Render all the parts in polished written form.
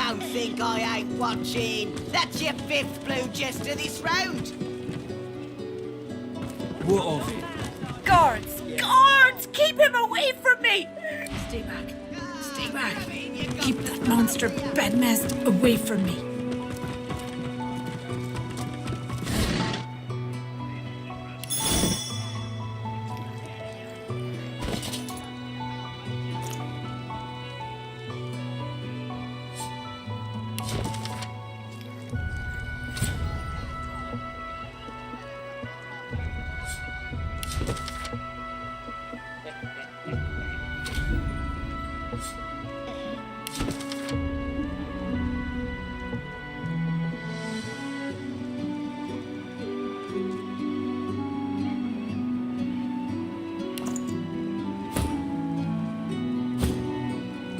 don't think I ain't watching. That's your fifth blue chest of this round. What of it? Guards! Guards! Keep him away from me! Stay back. Stay back. Keep that monster bedmast away from me.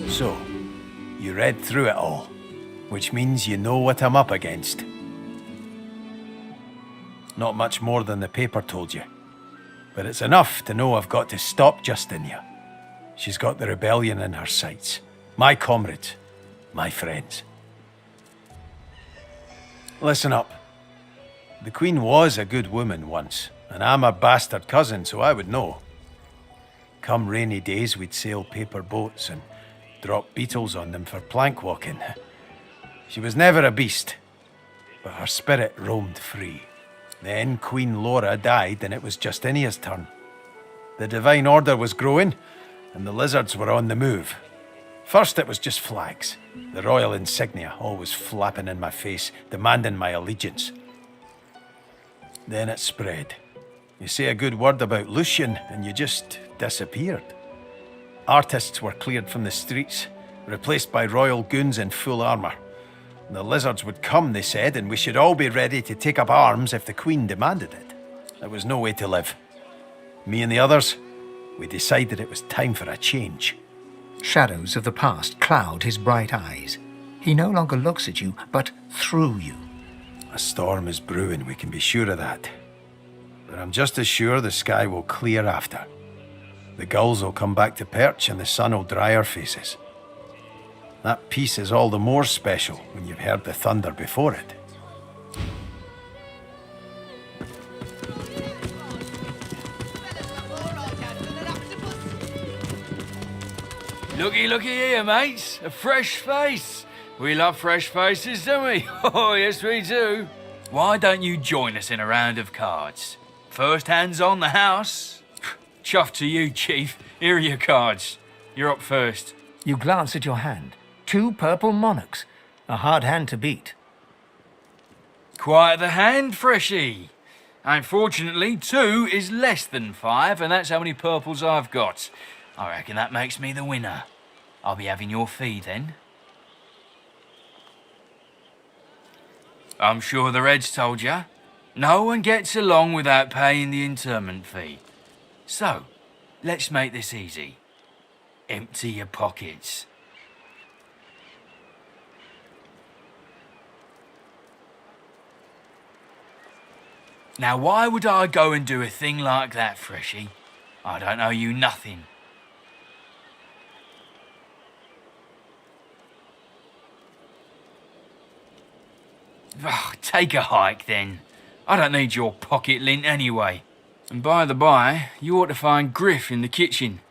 So, you read through it all, which means you know what I'm up against. Not much more than the paper told you, but it's enough to know I've got to stop Justinia. She's got the rebellion in her sights. My comrades, my friends. Listen up. The Queen was a good woman once, and I'm a bastard cousin, so I would know. Come rainy days, we'd sail paper boats and drop beetles on them for plank walking. She was never a beast, but her spirit roamed free. Then Queen Laura died and it was Justinia's turn. The Divine Order was growing and the lizards were on the move. First it was just flags, the royal insignia always flapping in my face, demanding my allegiance. Then it spread. You say a good word about Lucian and you just disappeared. Artists were cleared from the streets, replaced by royal goons in full armour. The lizards would come, they said, and we should all be ready to take up arms if the Queen demanded it. There was no way to live. Me and the others, we decided it was time for a change. Shadows of the past cloud his bright eyes. He no longer looks at you, but through you. A storm is brewing, we can be sure of that. But I'm just as sure the sky will clear after. The gulls will come back to perch and the sun will dry our faces. That peace is all the more special when you've heard the thunder before it. Looky here, mates. A fresh face. We love fresh faces, don't we? Oh, yes, we do. Why don't you join us in a round of cards? First hands on the house. Chuff to you, Chief. Here are your cards. You're up first. You glance at your hand. 2 purple monarchs. A hard hand to beat. Quite the hand, Freshie. Unfortunately, 2 is less than 5, and that's how many purples I've got. I reckon that makes me the winner. I'll be having your fee then. I'm sure the Reds told you. No one gets along without paying the interment fee. So, let's make this easy. Empty your pockets. Now, why would I go and do a thing like that, Freshie? I don't owe you nothing. Oh, take a hike then. I don't need your pocket lint anyway. And by the by, you ought to find Griff in the kitchen.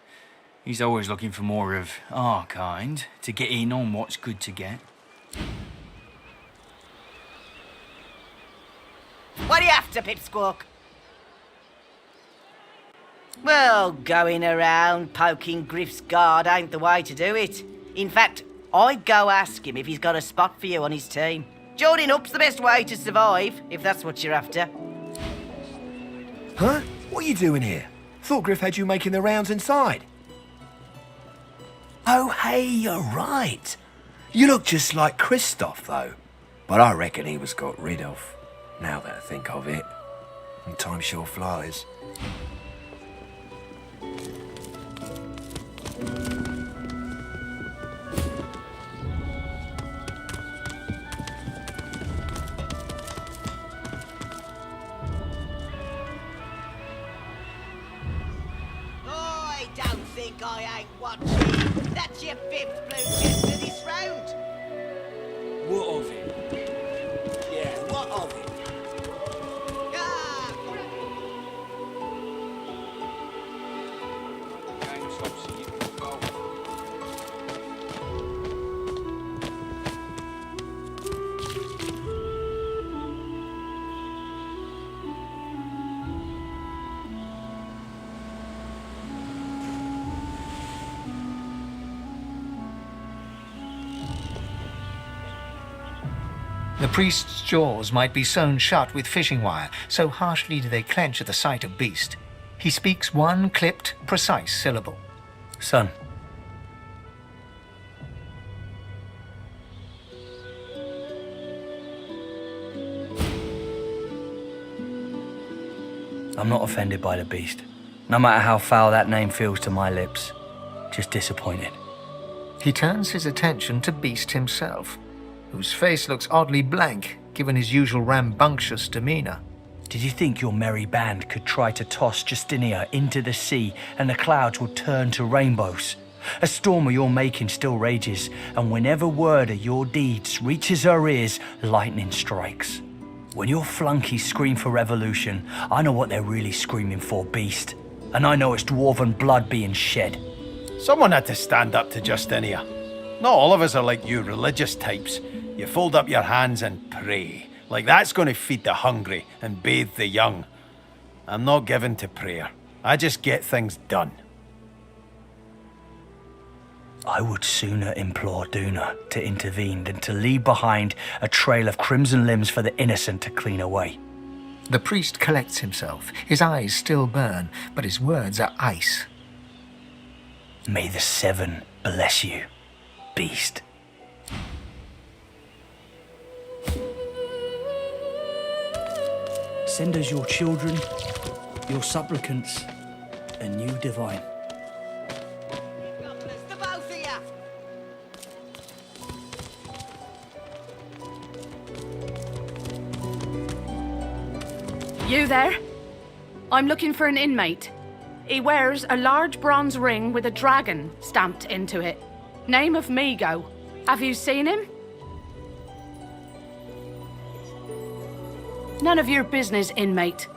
He's always looking for more of our kind to get in on what's good to get. What are you after, Pipsqueak? Well, going around poking Griff's guard ain't the way to do it. In fact, I'd go ask him if he's got a spot for you on his team. Joining up's the best way to survive, if that's what you're after. Huh? What are you doing here? Thought Griff had you making the rounds inside. Oh, hey, you're right. You look just like Christoph, though. But I reckon he was got rid of, now that I think of it. And time sure flies. I don't think I ain't watching. That's your fifth blue chest of this round. What of it? Yeah, what of it? Game stops and you can go. The priest's jaws might be sewn shut with fishing wire, so harshly do they clench at the sight of beast. He speaks one clipped, precise syllable. Son. I'm not offended by the beast, no matter how foul that name feels to my lips. Just disappointed. He turns his attention to Beast himself, whose face looks oddly blank given his usual rambunctious demeanour. Did you think your merry band could try to toss Justinia into the sea and the clouds would turn to rainbows? A storm of your making still rages, and whenever word of your deeds reaches our ears, lightning strikes. When your flunkies scream for revolution, I know what they're really screaming for, Beast. And I know it's dwarven blood being shed. Someone had to stand up to Justinia. Not all of us are like you religious types. You fold up your hands and pray. Like that's going to feed the hungry and bathe the young. I'm not given to prayer. I just get things done. I would sooner implore Duna to intervene than to leave behind a trail of crimson limbs for the innocent to clean away. The priest collects himself. His eyes still burn, but his words are ice. May the Seven bless you, Beast. Send us your children, your supplicants, and you divine. God bless the both of you. You there? I'm looking for an inmate. He wears a large bronze ring with a dragon stamped into it. Name of Migo. Have you seen him? None of your business, inmate.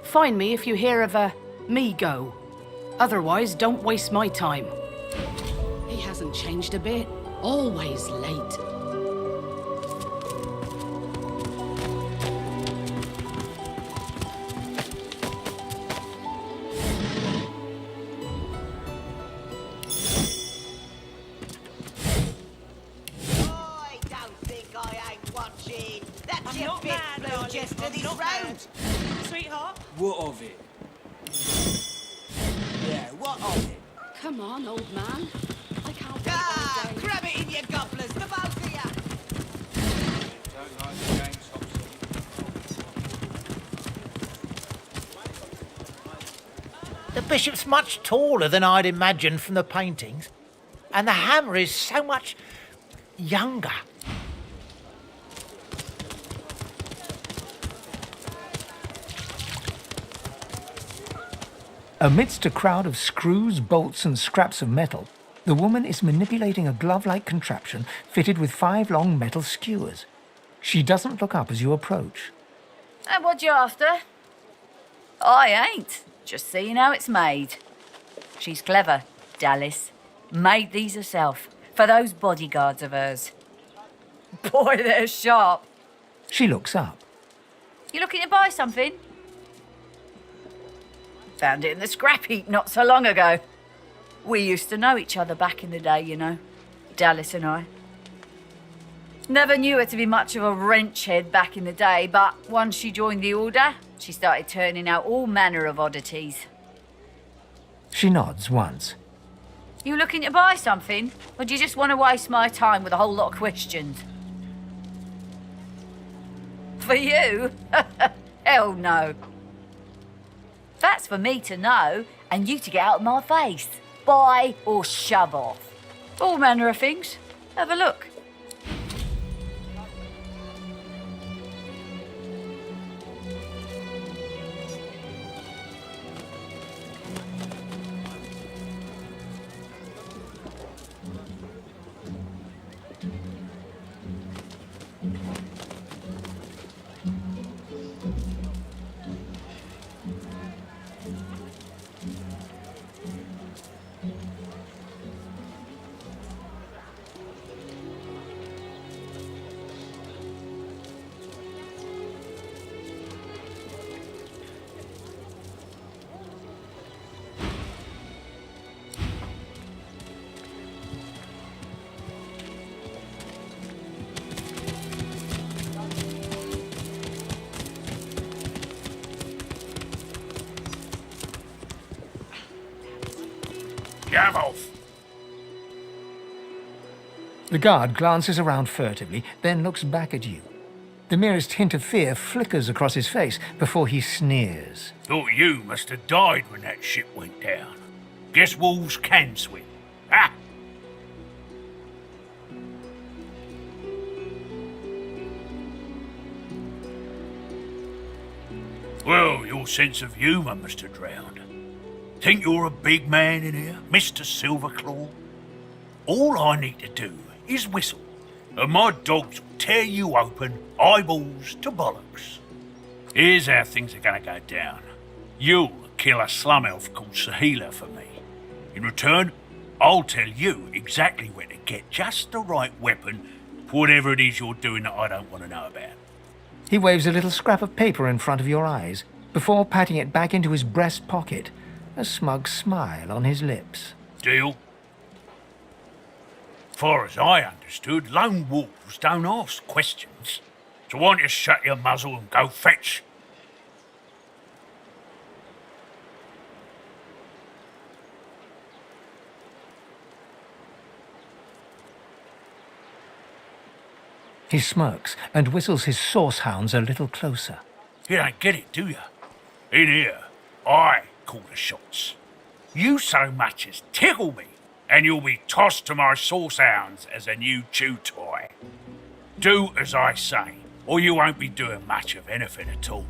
Find me if you hear of a Migo. Otherwise, don't waste my time. He hasn't changed a bit. Always late. I don't think I ain't watching. That's your bit, Blue Jester, this round. Sweetheart? What of it? Yeah, what of it? Come on, old man. I can't wait Ah, all day. grab it in your gobblers, the both of you. Don't like the game stops and The bishop's much taller than I'd imagined from the paintings, and the hammer is so much younger. Amidst a crowd of screws, bolts, and scraps of metal, the woman is manipulating a glove-like contraption fitted with 5 long metal skewers. She doesn't look up as you approach. And what you after? I ain't. Just seeing how it's made. She's clever, Dallas. Made these herself, for those bodyguards of hers. Boy, they're sharp. She looks up. You looking to buy something? Found it in the scrap heap not so long ago. We used to know each other back in the day, you know. Dallas and I. Never knew her to be much of a wrench head back in the day, but once she joined the Order, she started turning out all manner of oddities. She nods once. You looking to buy something? Or do you just want to waste my time with a whole lot of questions? For you? Hell no. That's for me to know, and you to get out of my face. Buy or shove off. All manner of things. Have a look. Gav off. The guard glances around furtively, then looks back at you. The merest hint of fear flickers across his face before he sneers. Thought you must have died when that ship went down. Guess wolves can swim. Ha! Well, your sense of humour must have drowned. Think you're a big man in here, Mr. Silverclaw? All I need to do is whistle, and my dogs will tear you open, eyeballs to bollocks. Here's how things are gonna go down. You'll kill a slum elf called Sahila for me. In return, I'll tell you exactly where to get just the right weapon for whatever it is you're doing that I don't want to know about. He waves a little scrap of paper in front of your eyes before patting it back into his breast pocket, a smug smile on his lips. Deal? Far as I understood, lone wolves don't ask questions. So why don't you shut your muzzle and go fetch? He smirks and whistles his source hounds a little closer. You don't get it, do you? In here, I call the shots. You so much as tickle me, and you'll be tossed to my source hounds as a new chew toy. Do as I say, or you won't be doing much of anything at all.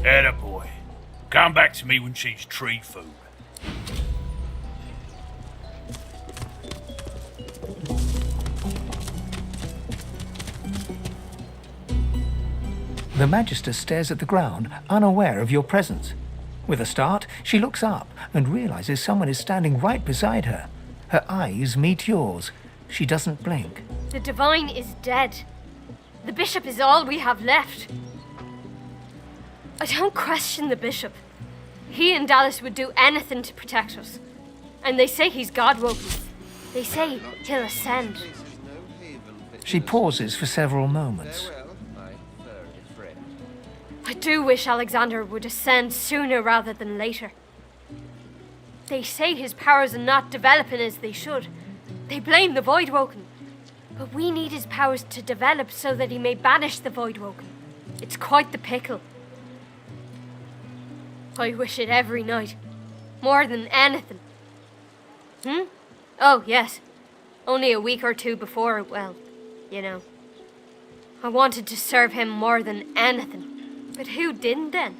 Attaboy. Come back to me when she's tree food. The Magister stares at the ground, unaware of your presence. With a start, she looks up and realizes someone is standing right beside her. Her eyes meet yours. She doesn't blink. The Divine is dead. The Bishop is all we have left. I don't question the Bishop. He and Dallas would do anything to protect us. And they say he's God-woken. They say he'll ascend. She pauses for several moments. I do wish Alexander would ascend sooner rather than later. They say his powers are not developing as they should. They blame the Voidwoken. But we need his powers to develop so that he may banish the Voidwoken. It's quite the pickle. I wish it every night. More than anything. Oh, yes. Only a week or two before, well, you know. I wanted to serve him more than anything. But who didn't then?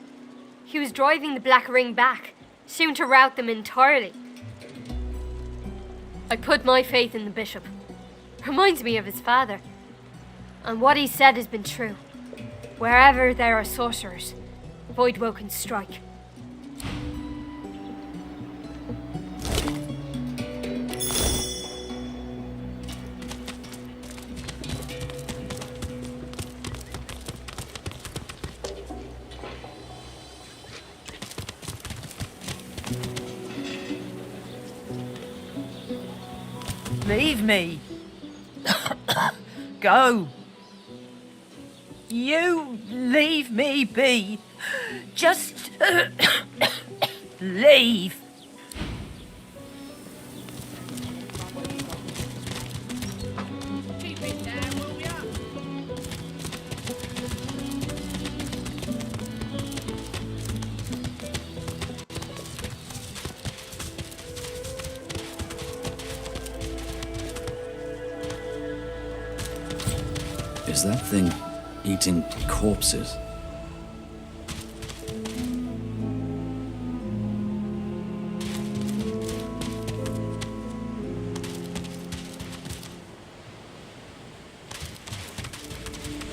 He was driving the Black Ring back, soon to rout them entirely. I put my faith in the Bishop. Reminds me of his father. And what he said has been true. Wherever there are sorcerers, Voidwoken strike. Leave me. Go. You leave me be. Just leave. Is that thing eating corpses?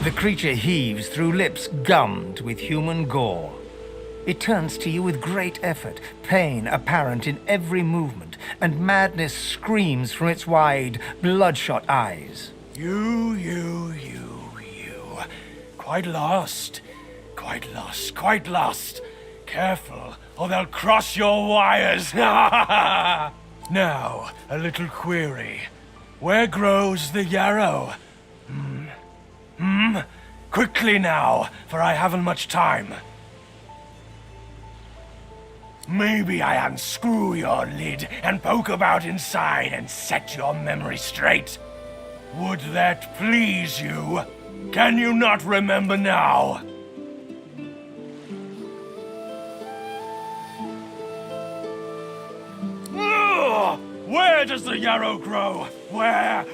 The creature heaves through lips gummed with human gore. It turns to you with great effort, pain apparent in every movement, and madness screams from its wide, bloodshot eyes. You. Quite lost. Careful, or they'll cross your wires. Now, a little query. Where grows the yarrow? Quickly now, for I haven't much time. Maybe I unscrew your lid and poke about inside and set your memory straight. Would that please you? Can you not remember now? Ugh! Where does the yarrow grow? Where?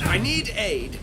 I need aid.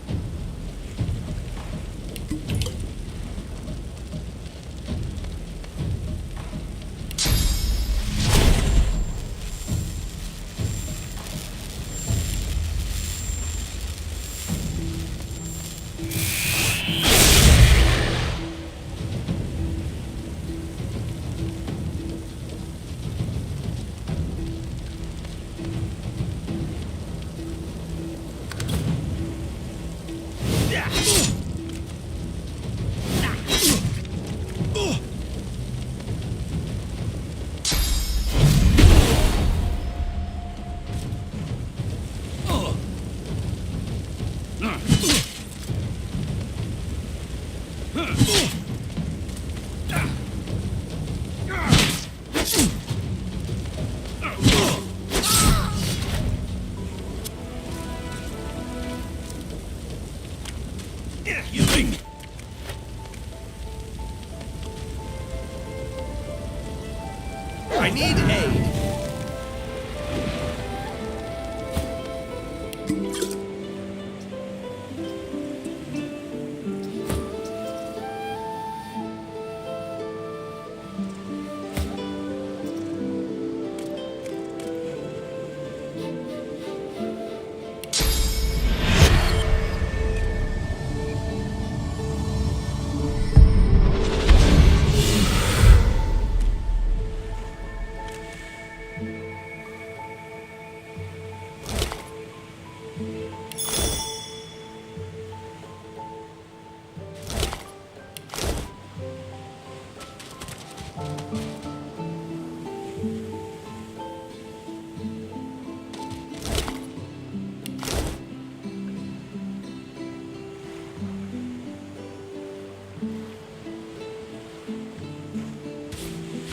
I need aid.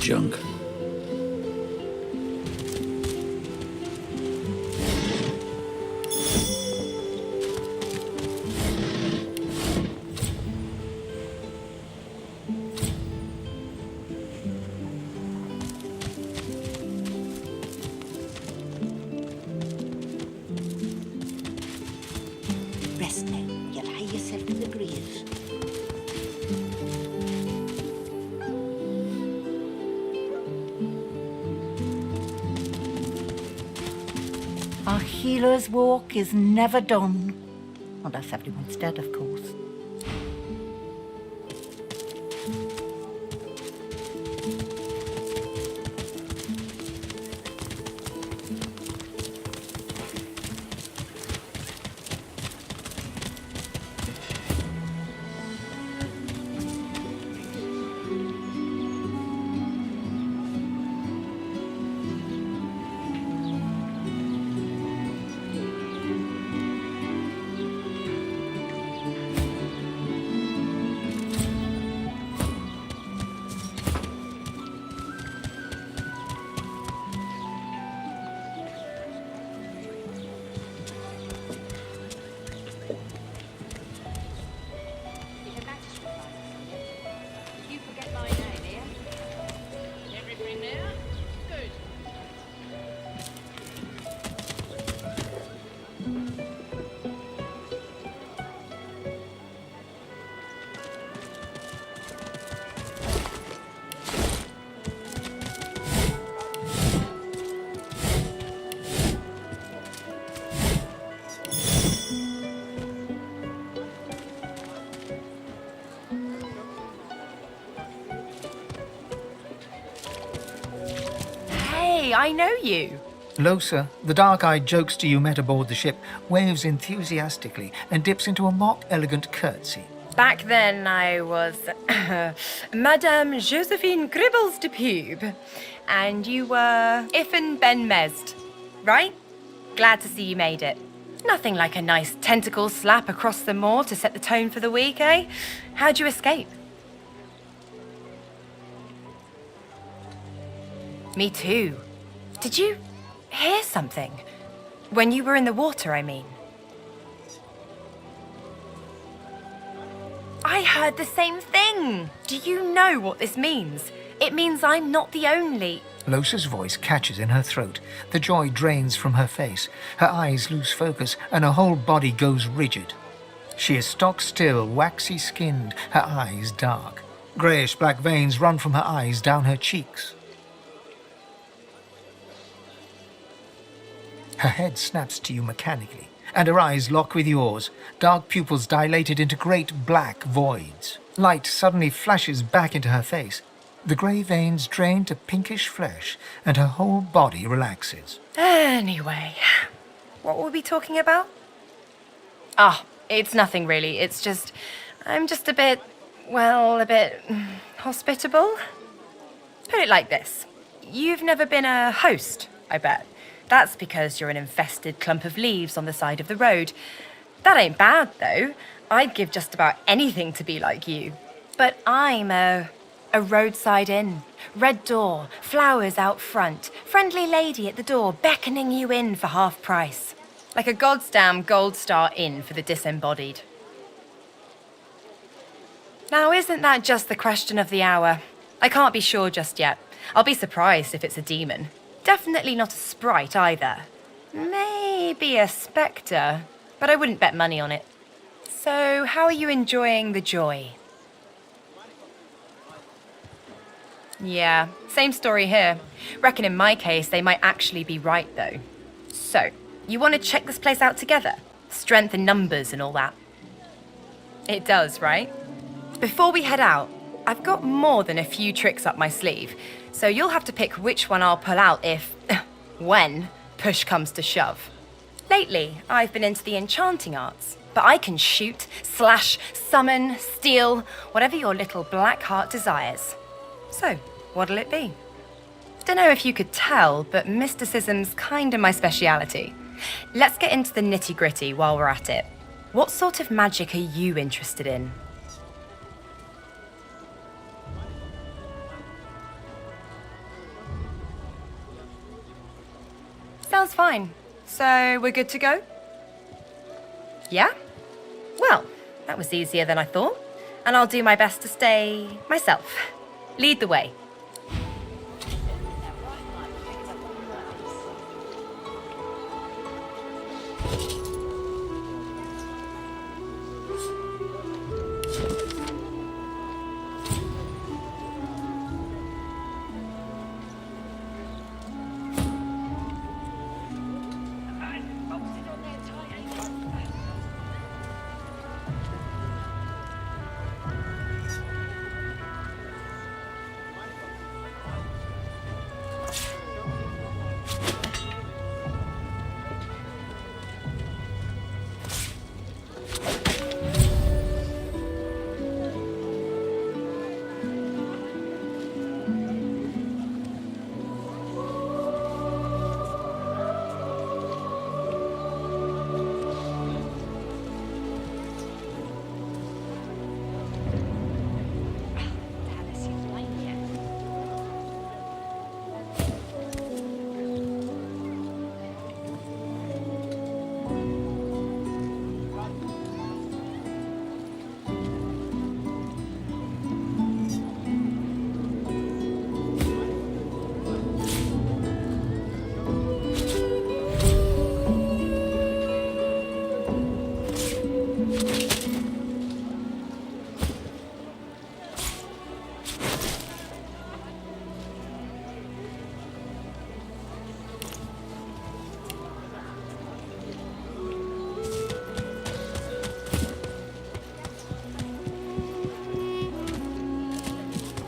junk. Rest now. You'll hie yourself to the grave. A healer's walk is never done. Unless everyone's dead, of course. I know you. Losa, the dark-eyed jokester you met aboard the ship, waves enthusiastically and dips into a mock elegant curtsy. Back then I was Madame Josephine Gribbles de Pube, and you were Iffen Ben Mezd, right? Glad to see you made it. Nothing like a nice tentacle slap across the moor to set the tone for the week, eh? How'd you escape? Me too. Did you hear something? When you were in the water, I mean. I heard the same thing. Do you know what this means? It means I'm not the only... Losa's voice catches in her throat. The joy drains from her face. Her eyes lose focus, and her whole body goes rigid. She is stock still, waxy skinned, her eyes dark. Greyish-black veins run from her eyes down her cheeks. Her head snaps to you mechanically, and her eyes lock with yours, dark pupils dilated into great black voids. Light suddenly flashes back into her face. The grey veins drain to pinkish flesh, and her whole body relaxes. Anyway, what were we talking about? Ah, it's nothing really. It's just... I'm just a bit hospitable? Put it like this. You've never been a host, I bet. That's because you're an infested clump of leaves on the side of the road. That ain't bad, though. I'd give just about anything to be like you. But I'm a roadside inn. Red door, flowers out front, friendly lady at the door beckoning you in for half price. Like a goddamn gold star inn for the disembodied. Now, isn't that just the question of the hour? I can't be sure just yet. I'll be surprised if it's a demon. Definitely not a sprite either. Maybe a spectre, but I wouldn't bet money on it. So, how are you enjoying the joy? Yeah, same story here. Reckon in my case, they might actually be right, though. So, you want to check this place out together? Strength in numbers and all that. It does, right? Before we head out, I've got more than a few tricks up my sleeve, so you'll have to pick which one I'll pull out if, when, push comes to shove. Lately, I've been into the enchanting arts, but I can shoot, slash, summon, steal, whatever your little black heart desires. So, what'll it be? Dunno if you could tell, but mysticism's kinda my speciality. Let's get into the nitty-gritty while we're at it. What sort of magic are you interested in? That's fine. So, we're good to go? Yeah? Well, that was easier than I thought. And I'll do my best to stay myself. Lead the way.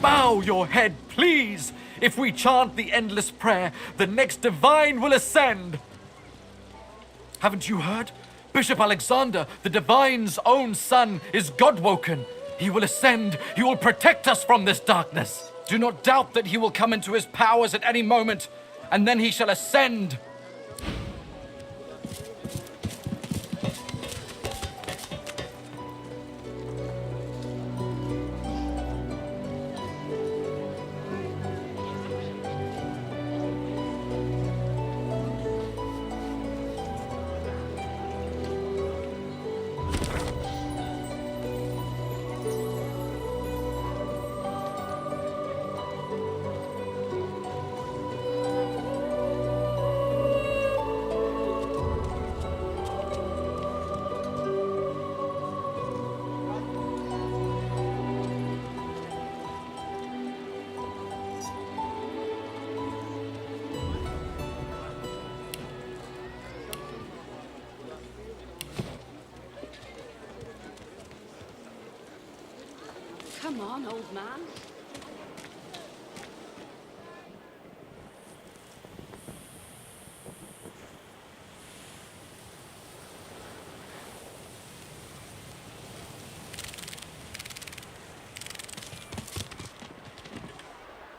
Bow your head, please! If we chant the endless prayer, the next divine will ascend! Haven't you heard? Bishop Alexander, the divine's own son, is God-woken. He will ascend. He will protect us from this darkness. Do not doubt that he will come into his powers at any moment, and then he shall ascend. Come on, old man.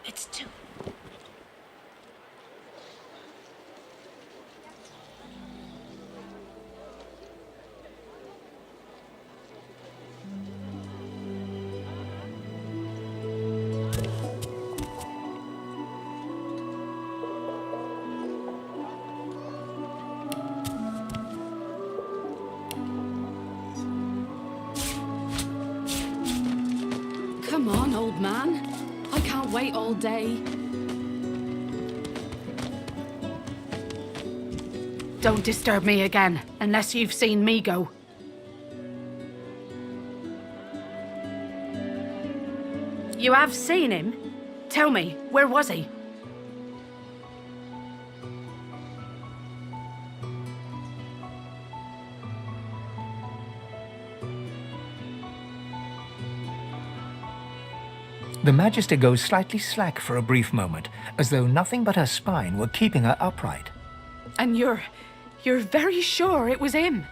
It's too... Come on, old man. I can't wait all day. Don't disturb me again, unless you've seen me go. You have seen him? Tell me, where was he? The Magister goes slightly slack for a brief moment, as though nothing but her spine were keeping her upright. And you're very sure it was him?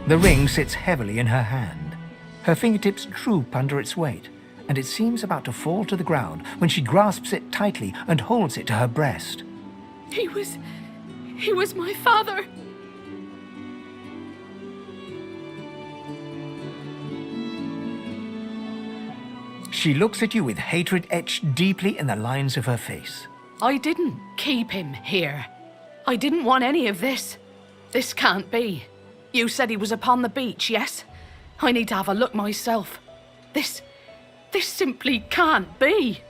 The ring sits heavily in her hand. Her fingertips droop under its weight, and it seems about to fall to the ground when she grasps it tightly and holds it to her breast. He was my father. She looks at you with hatred etched deeply in the lines of her face. I didn't keep him here. I didn't want any of this. This can't be. You said he was upon the beach, yes? I need to have a look myself. This simply can't be.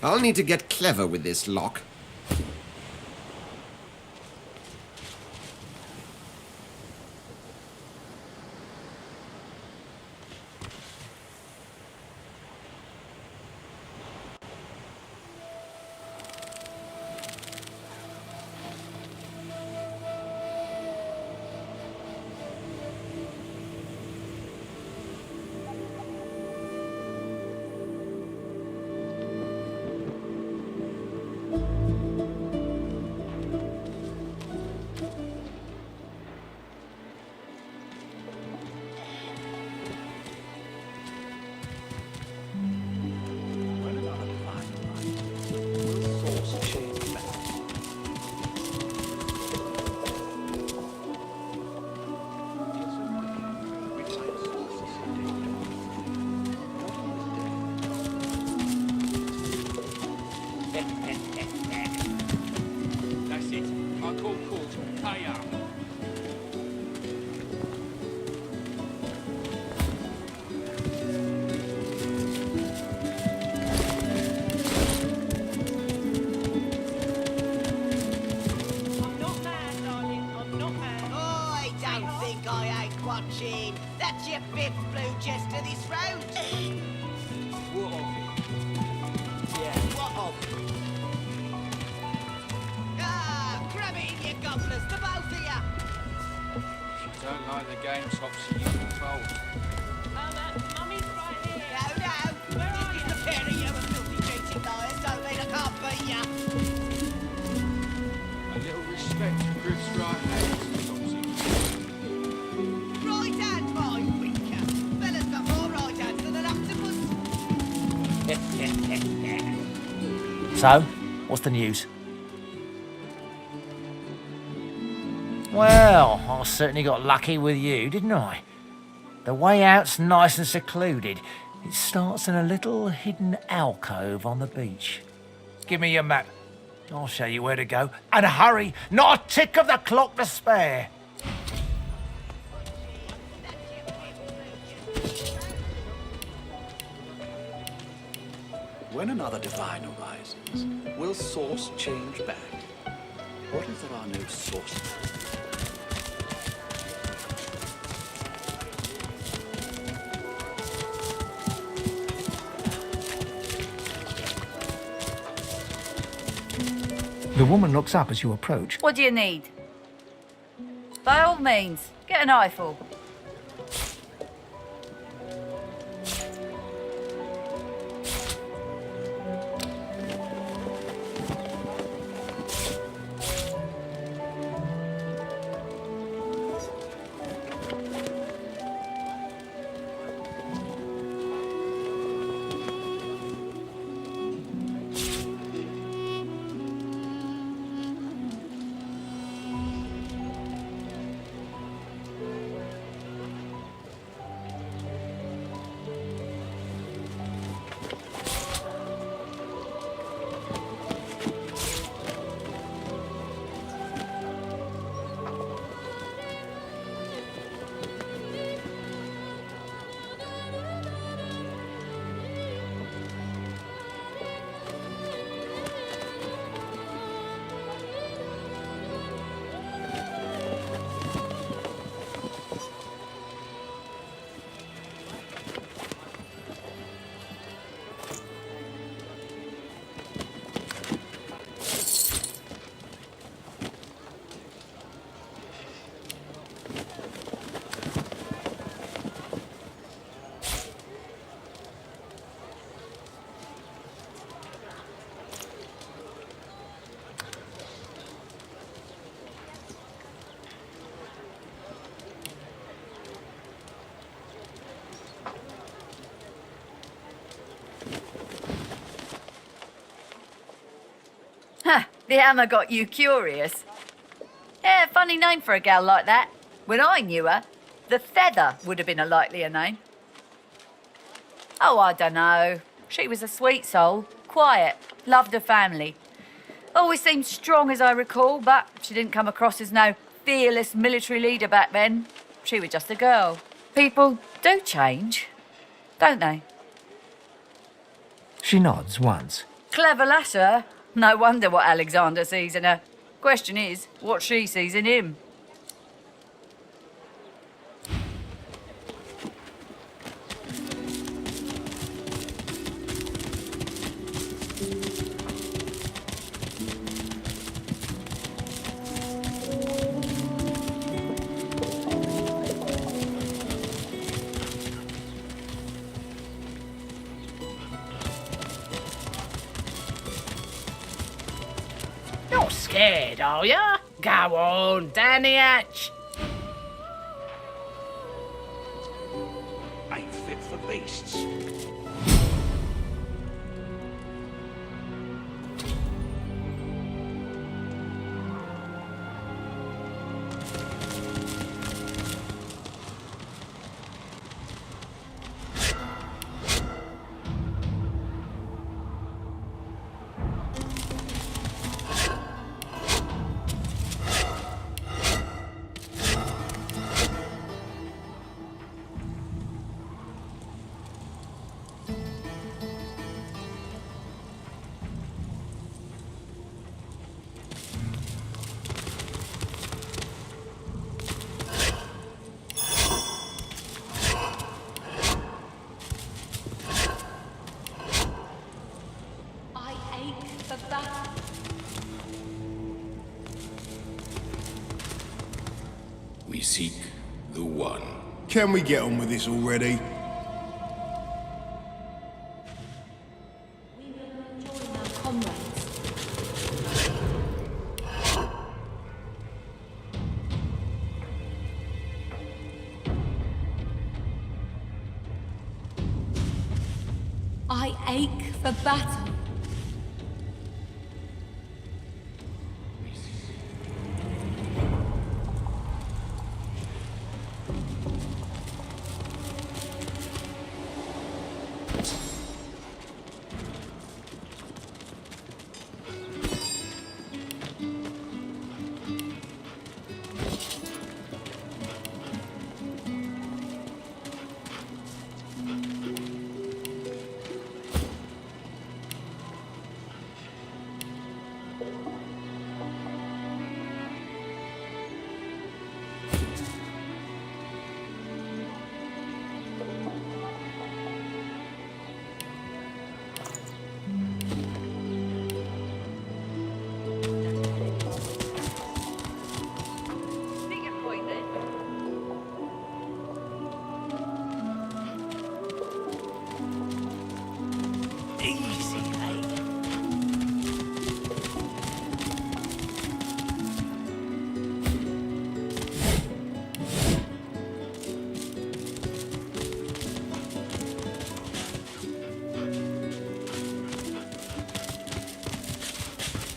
I'll need to get clever with this lock. watching. That's your fifth blue chest of this road. What of it? Yeah, what of it? Ah, grab it in your gobblers, the both of you. She don't like the game Topsy, you control. Mummy's right here. No, no. It's the pair of you and filthy cheating liars. Don't mean I can't beat ya. And respect to Griff's right hand, Topsy. Right hand, my winker. Fella's got more right hands than an octopus. So, what's the news? Well, I certainly got lucky with you, didn't I? The way out's nice and secluded. It starts in a little hidden alcove on the beach. Give me your map. I'll show you where to go. And hurry! Not a tick of the clock to spare! When another divine arises, will source change back? What if there are no sources? The woman looks up as you approach. What do you need? By all means, get an eyeful. The hammer got you curious. Yeah, funny name for a gal like that. When I knew her, the Feather would have been a likelier name. Oh, I dunno. She was a sweet soul, quiet, loved her family. Always seemed strong as I recall, but she didn't come across as no fearless military leader back then. She was just a girl. People do change, don't they? She nods once. Clever lass, her. No wonder what Alexander sees in her. Question is, what she sees in him. Not scared, are ya? Go on, down the hatch. Ain't fit for beasts. We seek the One. Can we get on with this already? I ache for battle.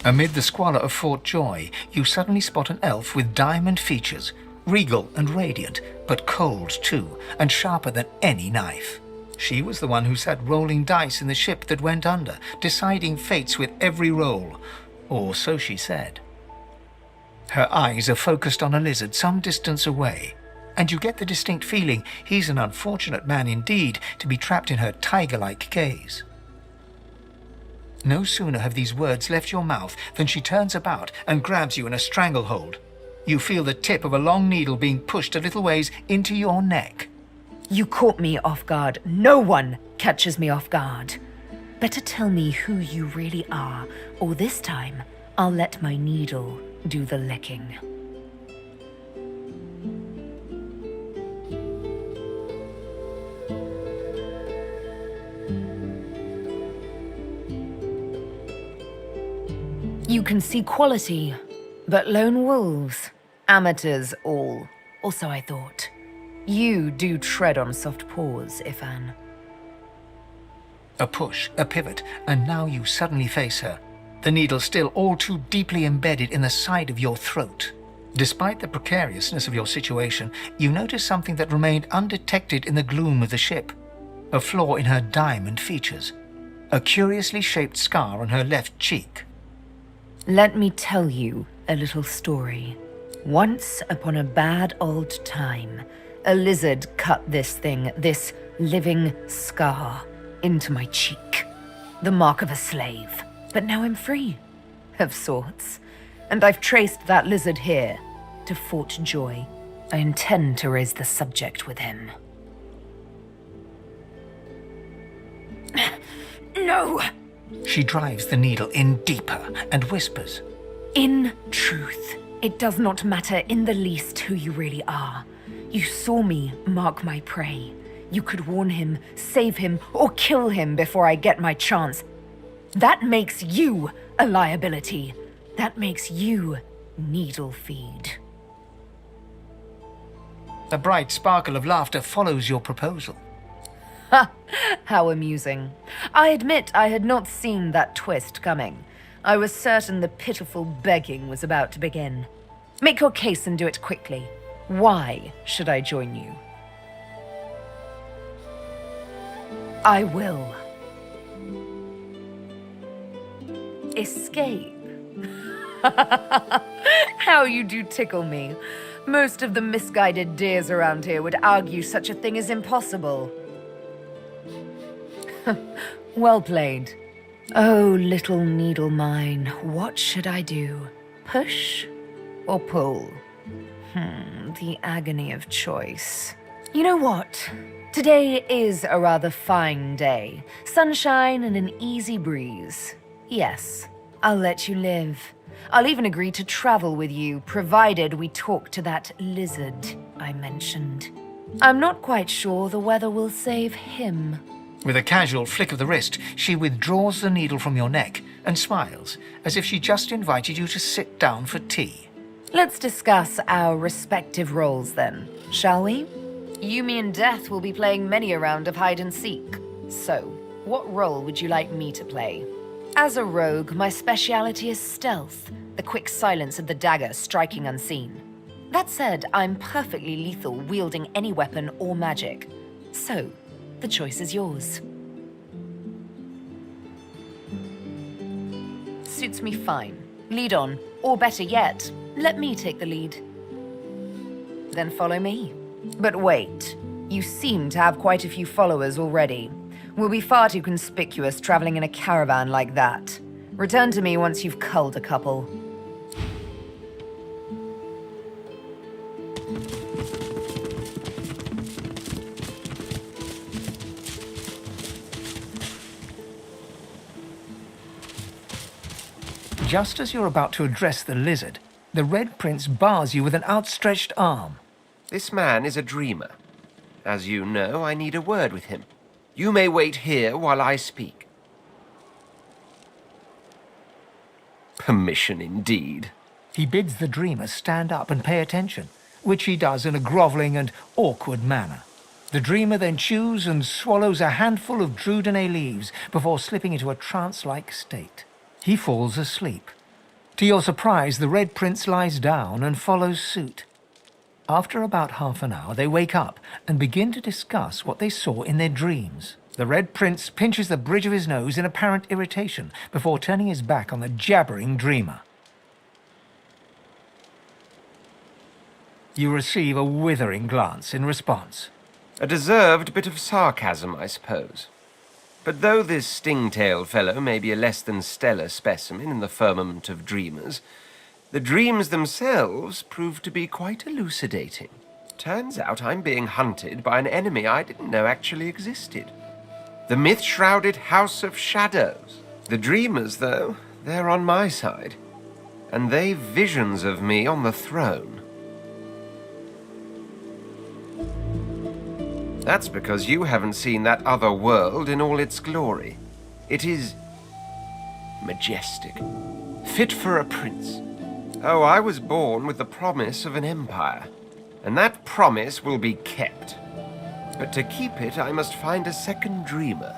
Amid the squalor of Fort Joy, you suddenly spot an elf with diamond features, regal and radiant, but cold too, and sharper than any knife. She was the one who sat rolling dice in the ship that went under, deciding fates with every roll, or so she said. Her eyes are focused on a lizard some distance away, and you get the distinct feeling he's an unfortunate man indeed to be trapped in her tiger-like gaze. No sooner have these words left your mouth than she turns about and grabs you in a stranglehold. You feel the tip of a long needle being pushed a little ways into your neck. You caught me off guard. No one catches me off guard. Better tell me who you really are, or this time I'll let my needle do the licking. You can see quality, but lone wolves, amateurs all. Or so I thought. You do tread on soft paws, Ifan. A push, a pivot, and now you suddenly face her, the needle still all too deeply embedded in the side of your throat. Despite the precariousness of your situation, you notice something that remained undetected in the gloom of the ship. A flaw in her diamond features. A curiously shaped scar on her left cheek. Let me tell you a little story. Once upon a bad old time, a lizard cut this living scar, into my cheek. The mark of a slave. But now I'm free, of sorts. And I've traced that lizard here, to Fort Joy. I intend to raise the subject with him. No! She drives the needle in deeper and whispers. In truth, it does not matter in the least who you really are. You saw me mark my prey. You could warn him, save him, or kill him before I get my chance. That makes you a liability. That makes you needle feed. A bright sparkle of laughter follows your proposal. Ha! How amusing. I admit I had not seen that twist coming. I was certain the pitiful begging was about to begin. Make your case and do it quickly. Why should I join you? I will. Escape. How you do tickle me. Most of the misguided deers around here would argue such a thing is impossible. Well played. Oh, little needle mine, what should I do? Push or pull? The agony of choice. You know what? Today is a rather fine day. Sunshine and an easy breeze. Yes, I'll let you live. I'll even agree to travel with you, provided we talk to that lizard I mentioned. I'm not quite sure the weather will save him. With a casual flick of the wrist, she withdraws the needle from your neck and smiles, as if she just invited you to sit down for tea. Let's discuss our respective roles then, shall we? You, me, and Death will be playing many a round of hide and seek. So, What role would you like me to play? As a rogue, my speciality is stealth, the quick silence of the dagger striking unseen. That said, I'm perfectly lethal wielding any weapon or magic. So, the choice is yours. Suits me fine. Lead on, or better yet, let me take the lead. Then follow me. But wait, you seem to have quite a few followers already. We'll be far too conspicuous traveling in a caravan like that. Return to me once you've culled a couple. Just as you're about to address the lizard, the Red Prince bars you with an outstretched arm. This man is a dreamer. As you know, I need a word with him. You may wait here while I speak. Permission indeed. He bids the dreamer stand up and pay attention, which he does in a grovelling and awkward manner. The dreamer then chews and swallows a handful of Drudenay leaves before slipping into a trance-like state. He falls asleep. To your surprise, the Red Prince lies down and follows suit. After about half an hour, they wake up and begin to discuss what they saw in their dreams. The Red Prince pinches the bridge of his nose in apparent irritation before turning his back on the jabbering dreamer. You receive a withering glance in response. A deserved bit of sarcasm, I suppose. But though this sting-tailed fellow may be a less than stellar specimen in the firmament of dreamers, the dreams themselves prove to be quite elucidating. Turns out I'm being hunted by an enemy I didn't know actually existed. The myth-shrouded House of Shadows. The dreamers, though, they're on my side. And they've visions of me on the throne. That's because you haven't seen that other world in all its glory. It is majestic, fit for a prince. Oh, I was born with the promise of an empire, and that promise will be kept. But to keep it, I must find a second dreamer,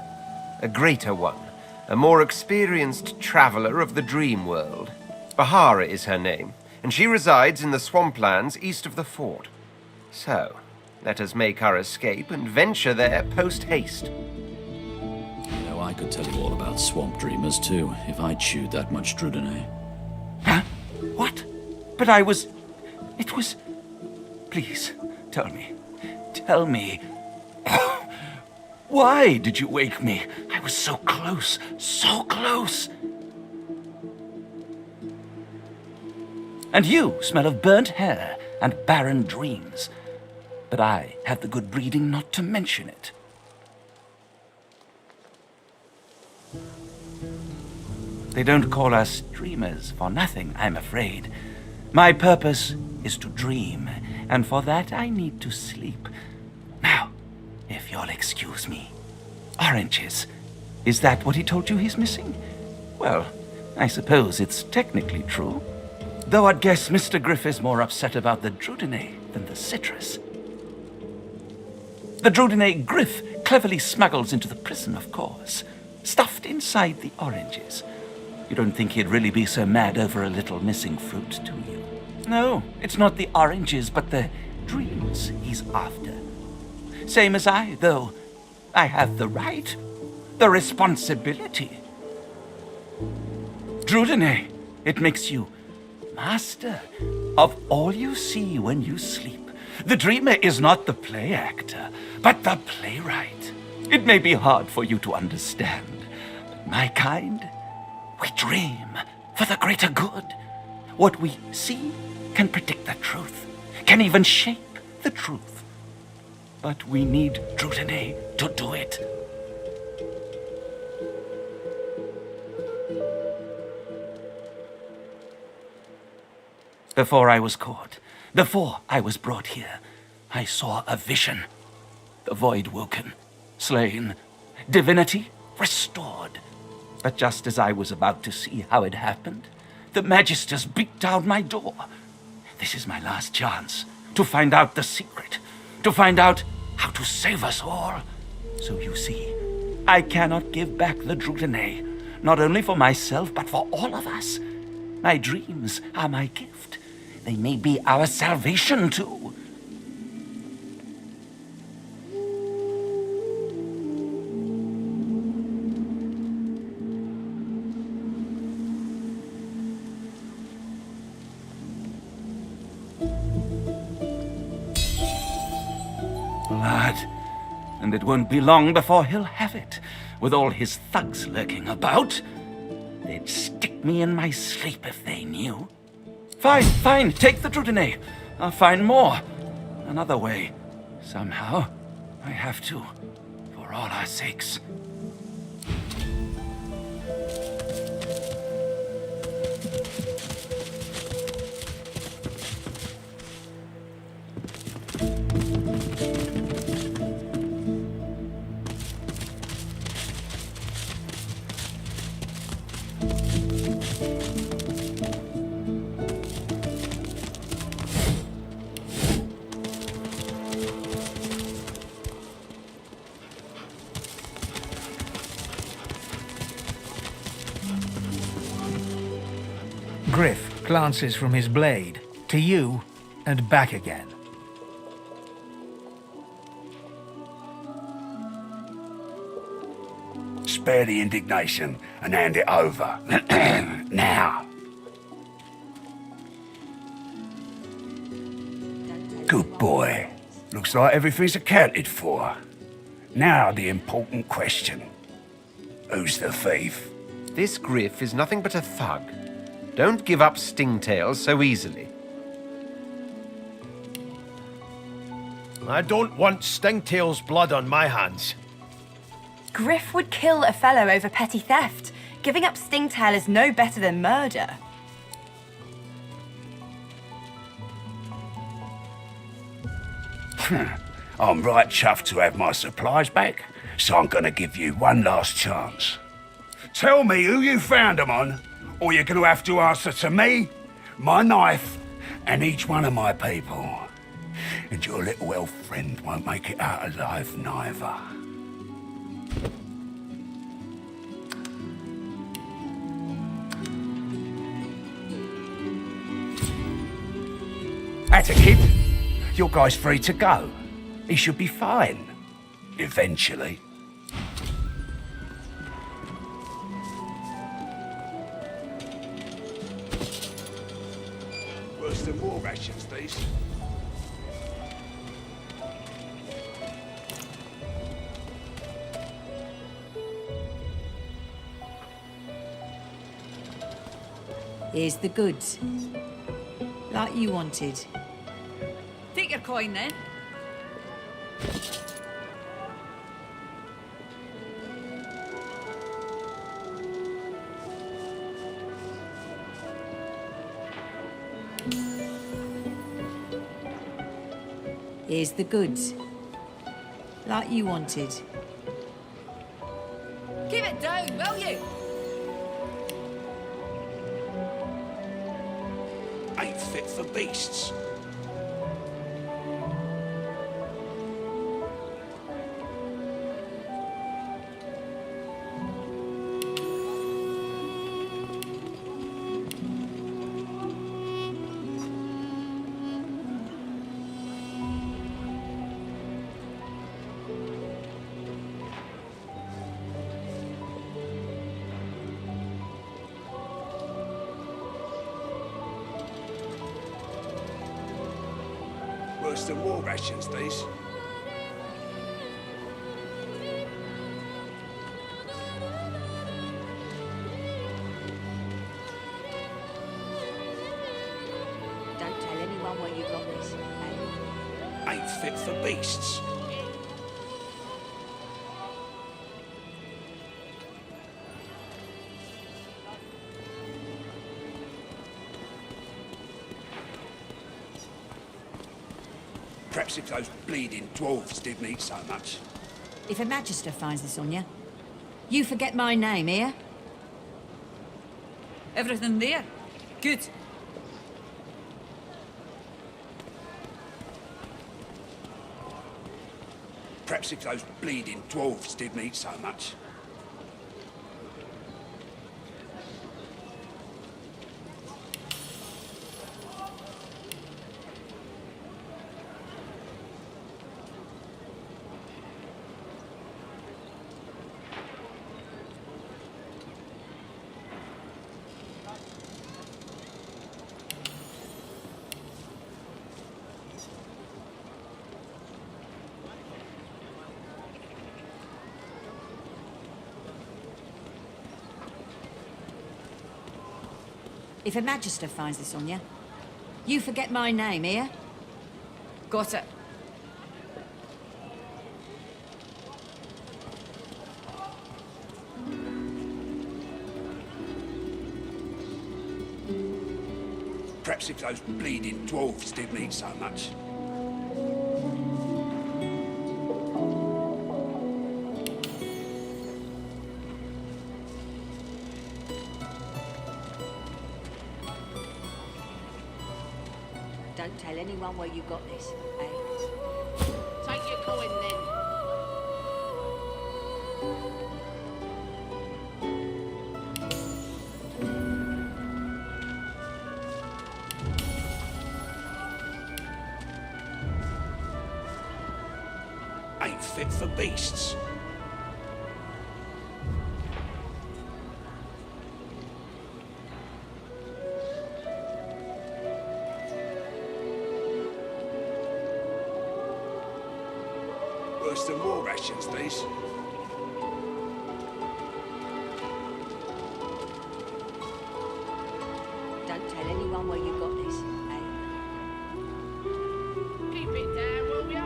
a greater one, a more experienced traveler of the dream world. Bahara is her name, and she resides in the swamplands east of the fort. So, let us make our escape and venture there post-haste. You know, I could tell you all about swamp dreamers, too, if I chewed that much Drudenay. Huh? What? But I was... It was... Please, tell me. Tell me. Why did you wake me? I was so close, so close. And you smell of burnt hair and barren dreams. But I have the good breeding not to mention it. They don't call us dreamers for nothing, I'm afraid. My purpose is to dream, and for that I need to sleep. Now, if you'll excuse me. Oranges. Is that what he told you he's missing? Well, I suppose it's technically true. Though I'd guess Mr. Griff is more upset about the Drudenay than the citrus. The Drudenay Griff cleverly smuggles into the prison, of course, stuffed inside the oranges. You don't think he'd really be so mad over a little missing fruit, do you? No, it's not the oranges, but the dreams he's after. Same as I, though. I have the right, the responsibility. Drudenay, it makes you master of all you see when you sleep. The dreamer is not the play actor, but the playwright. It may be hard for you to understand, but my kind, we dream for the greater good. What we see can predict the truth, can even shape the truth. But we need Drudenay to do it. Before I was caught, before I was brought here, I saw a vision. The void woken, slain, divinity restored. But just as I was about to see how it happened, the Magisters beat down my door. This is my last chance to find out the secret, to find out how to save us all. So you see, I cannot give back the Drutanei, not only for myself, but for all of us. My dreams are my gift. They may be our salvation, too. Blood. And it won't be long before he'll have it, with all his thugs lurking about. They'd stick me in my sleep if they knew. Fine, take the Drutanei. I'll find more. Another way. Somehow. I have to. For all our sakes. Griff glances from his blade to you and back again. Spare the indignation and hand it over. Now. Good boy. Looks like everything's accounted for. Now the important question. Who's the thief? This Griff is nothing but a thug. Don't give up Stingtails so easily. I don't want Stingtail's blood on my hands. Griff would kill a fellow over petty theft. Giving up Stingtail is no better than murder. I'm right chuffed to have my supplies back, so I'm gonna give you one last chance. Tell me who you found them on, or you're gonna have to answer to me, my knife, and each one of my people. And your little elf friend won't make it out alive neither. That's a kid. Your guy's free to go. He should be fine. Eventually. Worse than war rations, these. Here's the goods. Like you wanted. Take your coin then. Here's the goods. Like you wanted. Keep it down, will you? Ain't fit for beasts. Worse than war rations, these. Don't tell anyone where you got this. Ain't fit for beasts. Perhaps if those bleeding dwarves didn't eat so much. If a magister finds this on you, you forget my name, here? Everything there? Good. Perhaps if those bleeding dwarves didn't eat so much. If a magister finds this on you, you forget my name, here? Got it. Perhaps if those bleeding dwarves didn't eat so much. Don't tell anyone where you got this, eh? Take your coin then. Ain't fit for beasts. Worse than war rations, these. Don't tell anyone where you got this, eh? Keep it there, will ya?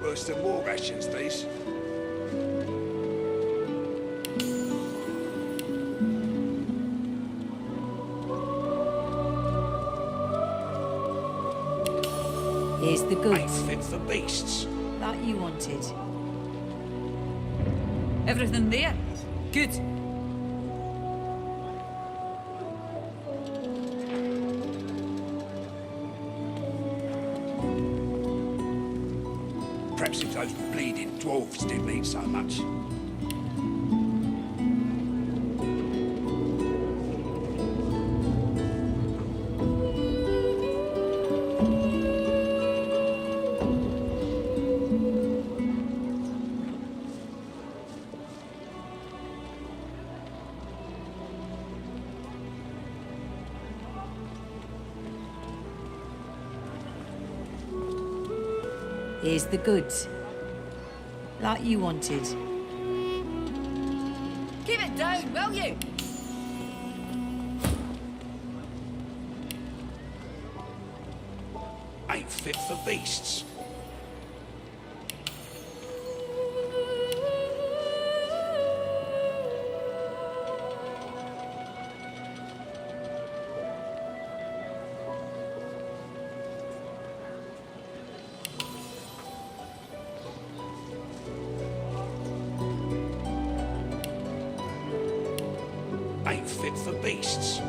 Worse than war rations, these. Here's the goods. Ain't fit for beasts. Like you wanted. Everything there? Good. Perhaps if those bleeding dwarves didn't eat so much. Here's the goods. Like you wanted. Keep it down, will you? Ain't fit for beasts. Ain't fit for beasts.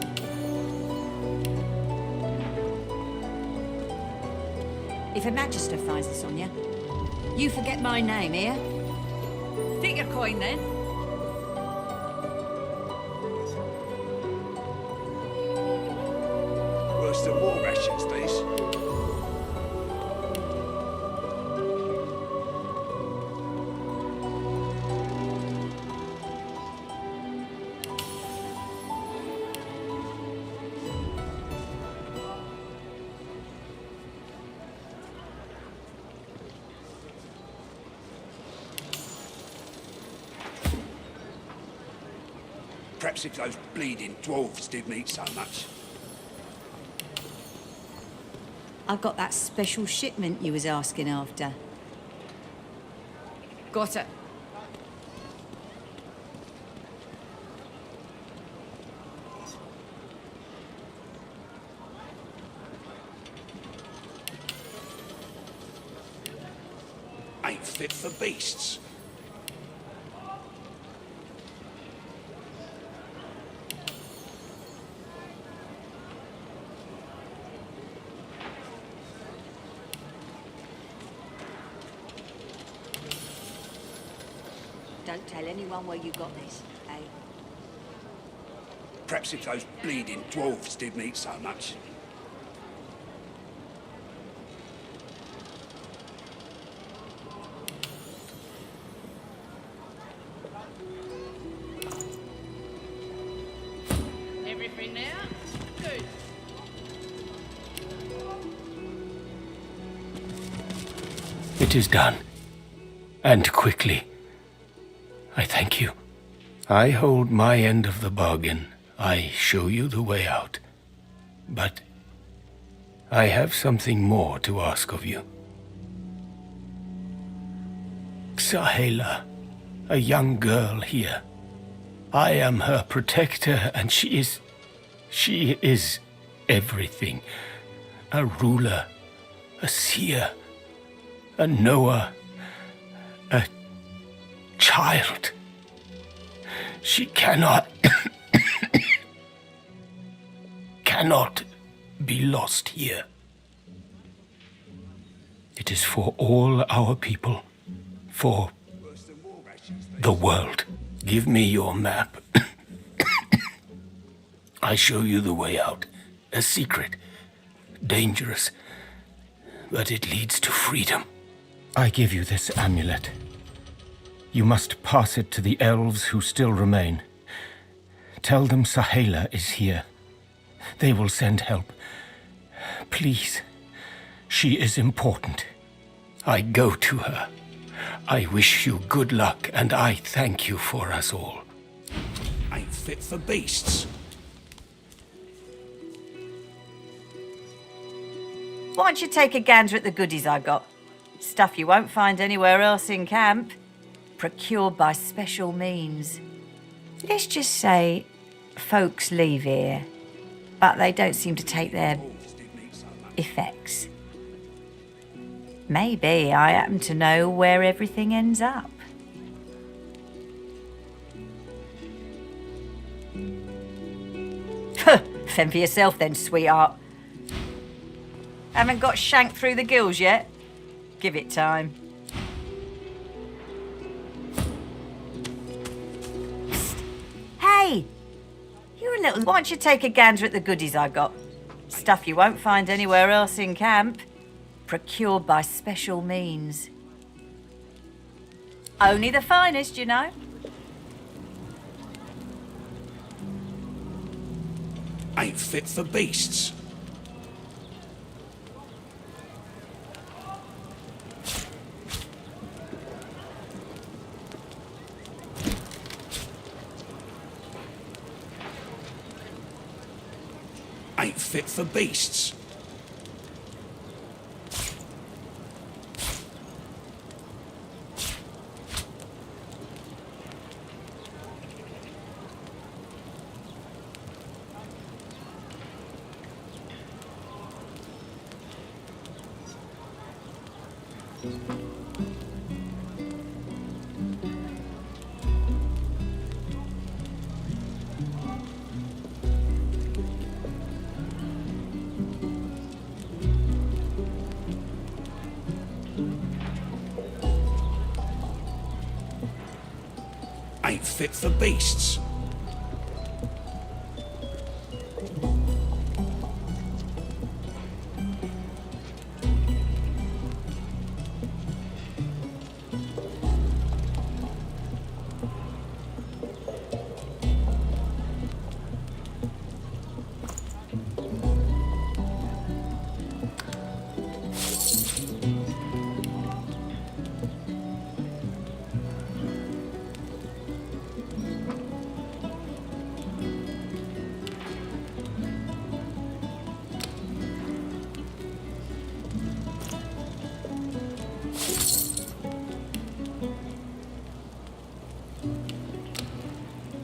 If a magister finds this on you, you forget my name, here? Take your coin then. Worse than war rations, these. Perhaps if those bleeding dwarves didn't eat so much. I've got that special shipment you was asking after. Got it. Ain't fit for beasts. Don't tell anyone where you got this, eh? Perhaps if those bleeding dwarves didn't eat so much. Everything there? Good. It is done. And quickly. I thank you. I hold my end of the bargain. I show you the way out. But I have something more to ask of you. Sahela, a young girl here. I am her protector, and she is everything. A ruler, a seer, a knower, a child. She cannot be lost here. It is for all our people, for the world. Give me your map. I show you the way out. A secret, dangerous, but it leads to freedom. I give you this amulet. You must pass it to the elves who still remain. Tell them Sahela is here. They will send help. Please, she is important. I go to her. I wish you good luck, and I thank you for us all. Ain't fit for beasts. Why don't you take a gander at the goodies I got? Stuff you won't find anywhere else in camp. Procured by special means. Let's just say folks leave here, but they don't seem to take their effects. Maybe I happen to know where everything ends up. Fend for yourself then, sweetheart. Haven't got shanked through the gills yet? Give it time. Psst. Hey! You're a little... Why don't you take a gander at the goodies I got? Stuff you won't find anywhere else in camp. Procured by special means. Only the finest, you know. Ain't fit for beasts. Ain't fit for beasts. Ain't fit for beasts.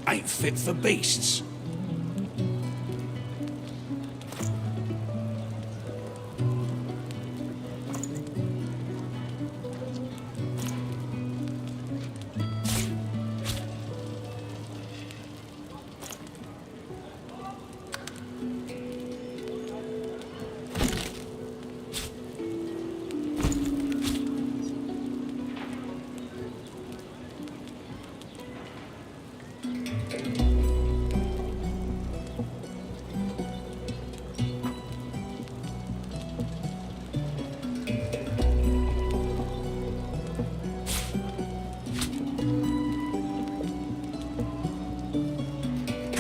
Ain't fit for beasts.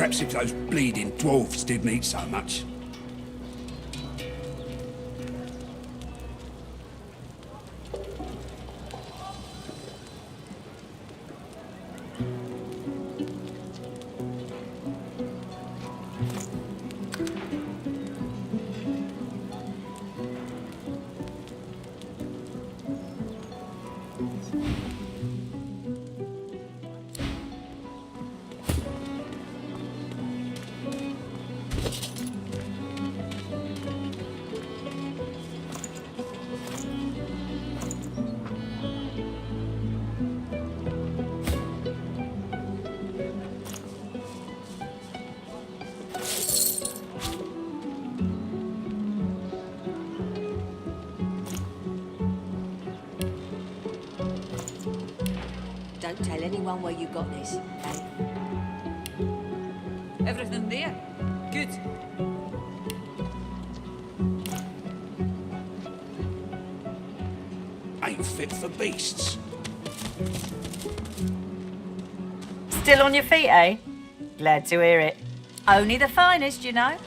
Perhaps if those bleeding dwarves didn't eat so much. Don't tell anyone where you got this, okay? Everything there? Good. Ain't fit for beasts. Still on your feet, eh? Glad to hear it. Only the finest, you know.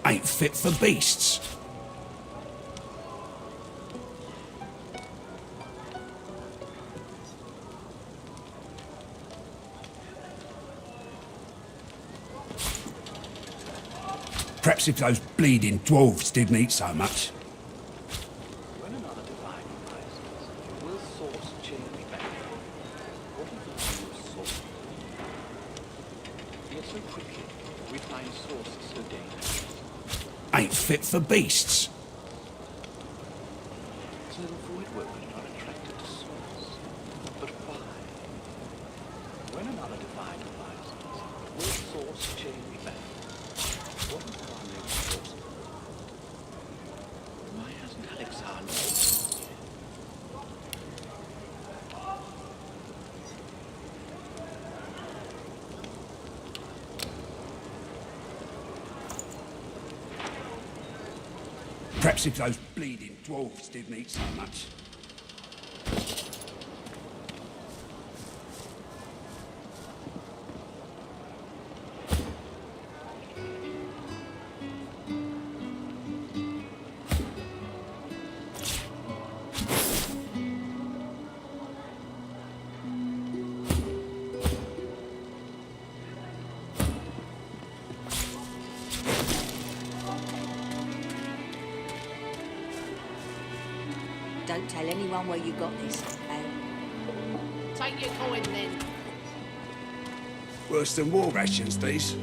Ain't fit for beasts. Perhaps if those bleeding dwarves didn't eat so much. When another divine rises, will source change back? What is the source? Yet so quickly, we find source so dangerous. Ain't fit for beasts. To avoid where we're not attracted to source, but why? When another divine arises, will source change back? What is our next source? Why hasn't Alexander opened yet? Perhaps if those bleeding dwarves didn't eat so much. Don't tell anyone where you got this, okay? Take your coin then. Worse than war rations, these.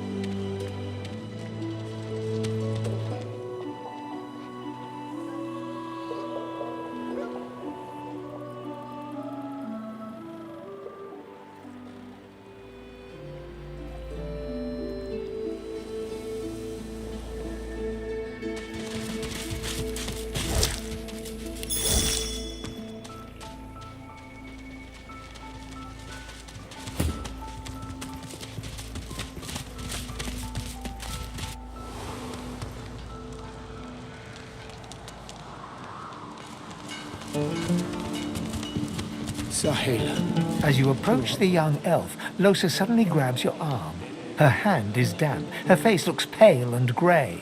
Sahela. As you approach the young elf, Losa suddenly grabs your arm. Her hand is damp. Her face looks pale and grey.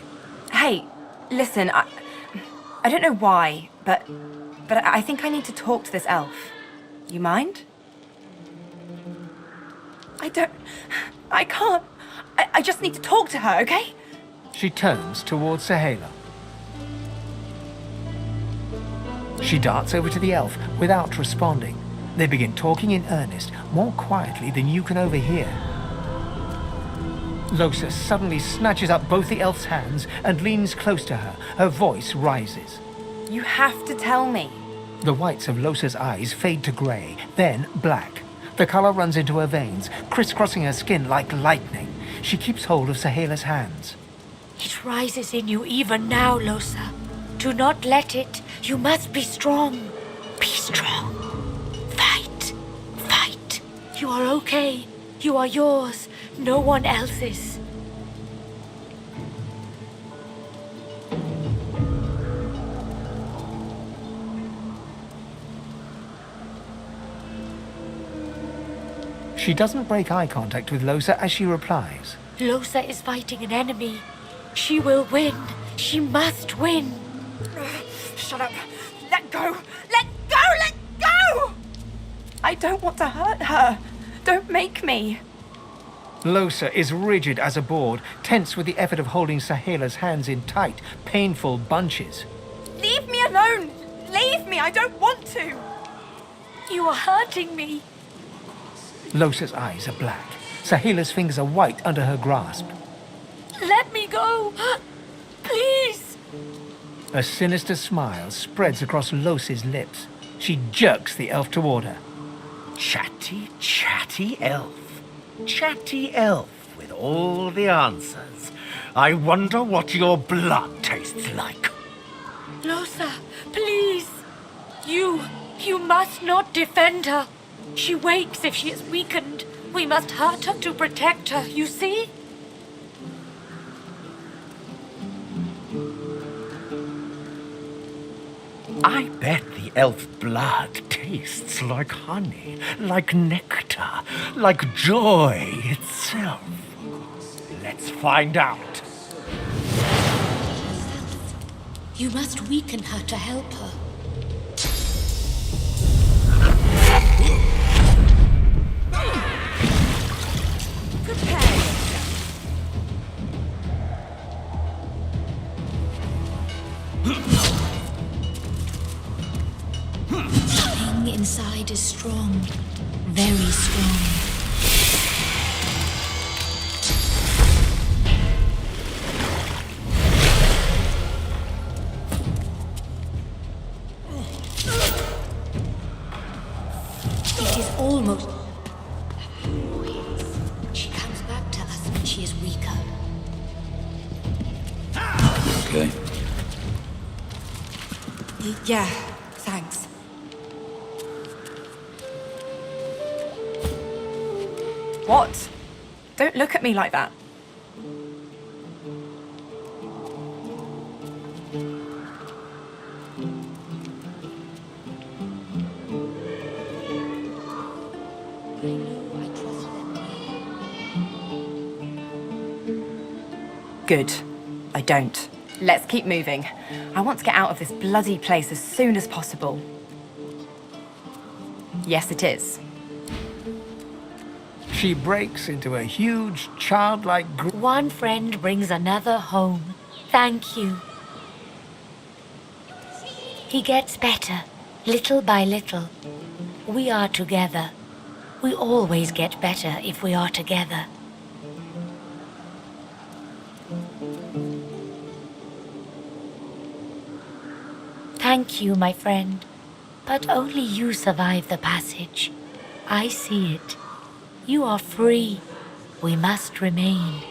Hey, listen, I don't know why, but I think I need to talk to this elf. You mind? I can't. I just need to talk to her, okay? She turns towards Sahela. She darts over to the elf without responding. They begin talking in earnest, more quietly than you can overhear. Losa suddenly snatches up both the elf's hands and leans close to her. Her voice rises. You have to tell me. The whites of Losa's eyes fade to grey, then black. The color runs into her veins, crisscrossing her skin like lightning. She keeps hold of Sahela's hands. It rises in you even now, Losa. Do not let it. You must be strong. Be strong. Fight. Fight. You are okay. You are yours. No one else's. She doesn't break eye contact with Losa as she replies. Losa is fighting an enemy. She will win. She must win. Shut up. Let go. Let go. Let go. I don't want to hurt her. Don't make me. Losa is rigid as a board, tense with the effort of holding Sahela's hands in tight, painful bunches. Leave me alone. Leave me. I don't want to. You are hurting me. Losa's eyes are black. Sahela's fingers are white under her grasp. Let me go. Please. A sinister smile spreads across Losa's lips. She jerks the elf toward her. Chatty, chatty elf. Chatty elf with all the answers. I wonder what your blood tastes like. Losa, please. You must not defend her. She wakes if she is weakened. We must hurt her to protect her, you see? I bet the elf blood tastes like honey, like nectar, like joy itself. Let's find out. You must weaken her to help her. The thing inside is strong. Very strong. It is almost... She comes back to us when she is weaker. Okay. Yeah, thanks. What? Don't look at me like that. Good. I don't. Let's keep moving. I want to get out of this bloody place as soon as possible. Yes, it is. She breaks into a huge, childlike One friend brings another home. Thank you. He gets better, little by little. We are together. We always get better if we are together. Thank you, my friend. But only you survive the passage. I see it. You are free. We must remain.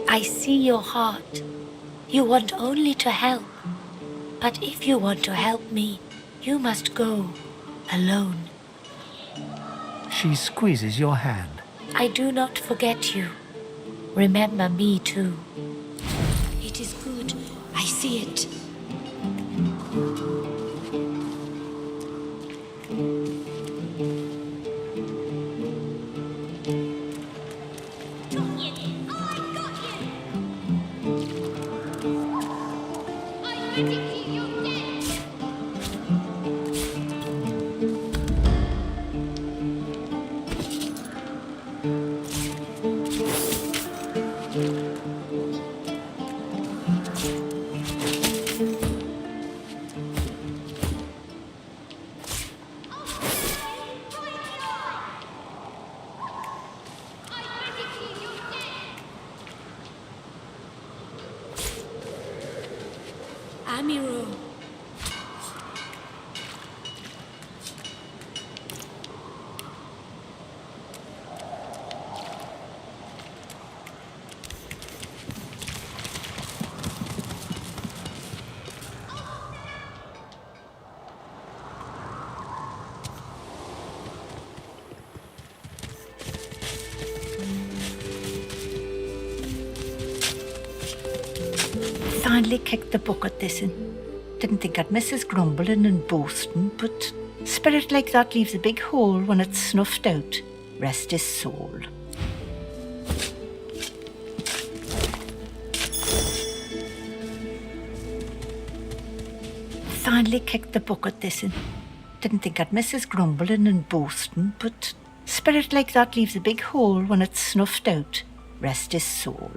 I see your heart. You want only to help. But if you want to help me, you must go alone. She squeezes your hand. I do not forget you. Remember me too. It is good. I see it. Amiro. Finally kicked the bucket this in. Didn't think I'd miss his grumbling and boasting, but spirit like that leaves a big hole when it's snuffed out. Rest his soul. Finally kicked the bucket this in. Didn't think I'd miss his grumbling and boasting, but spirit like that leaves a big hole when it's snuffed out. Rest his soul.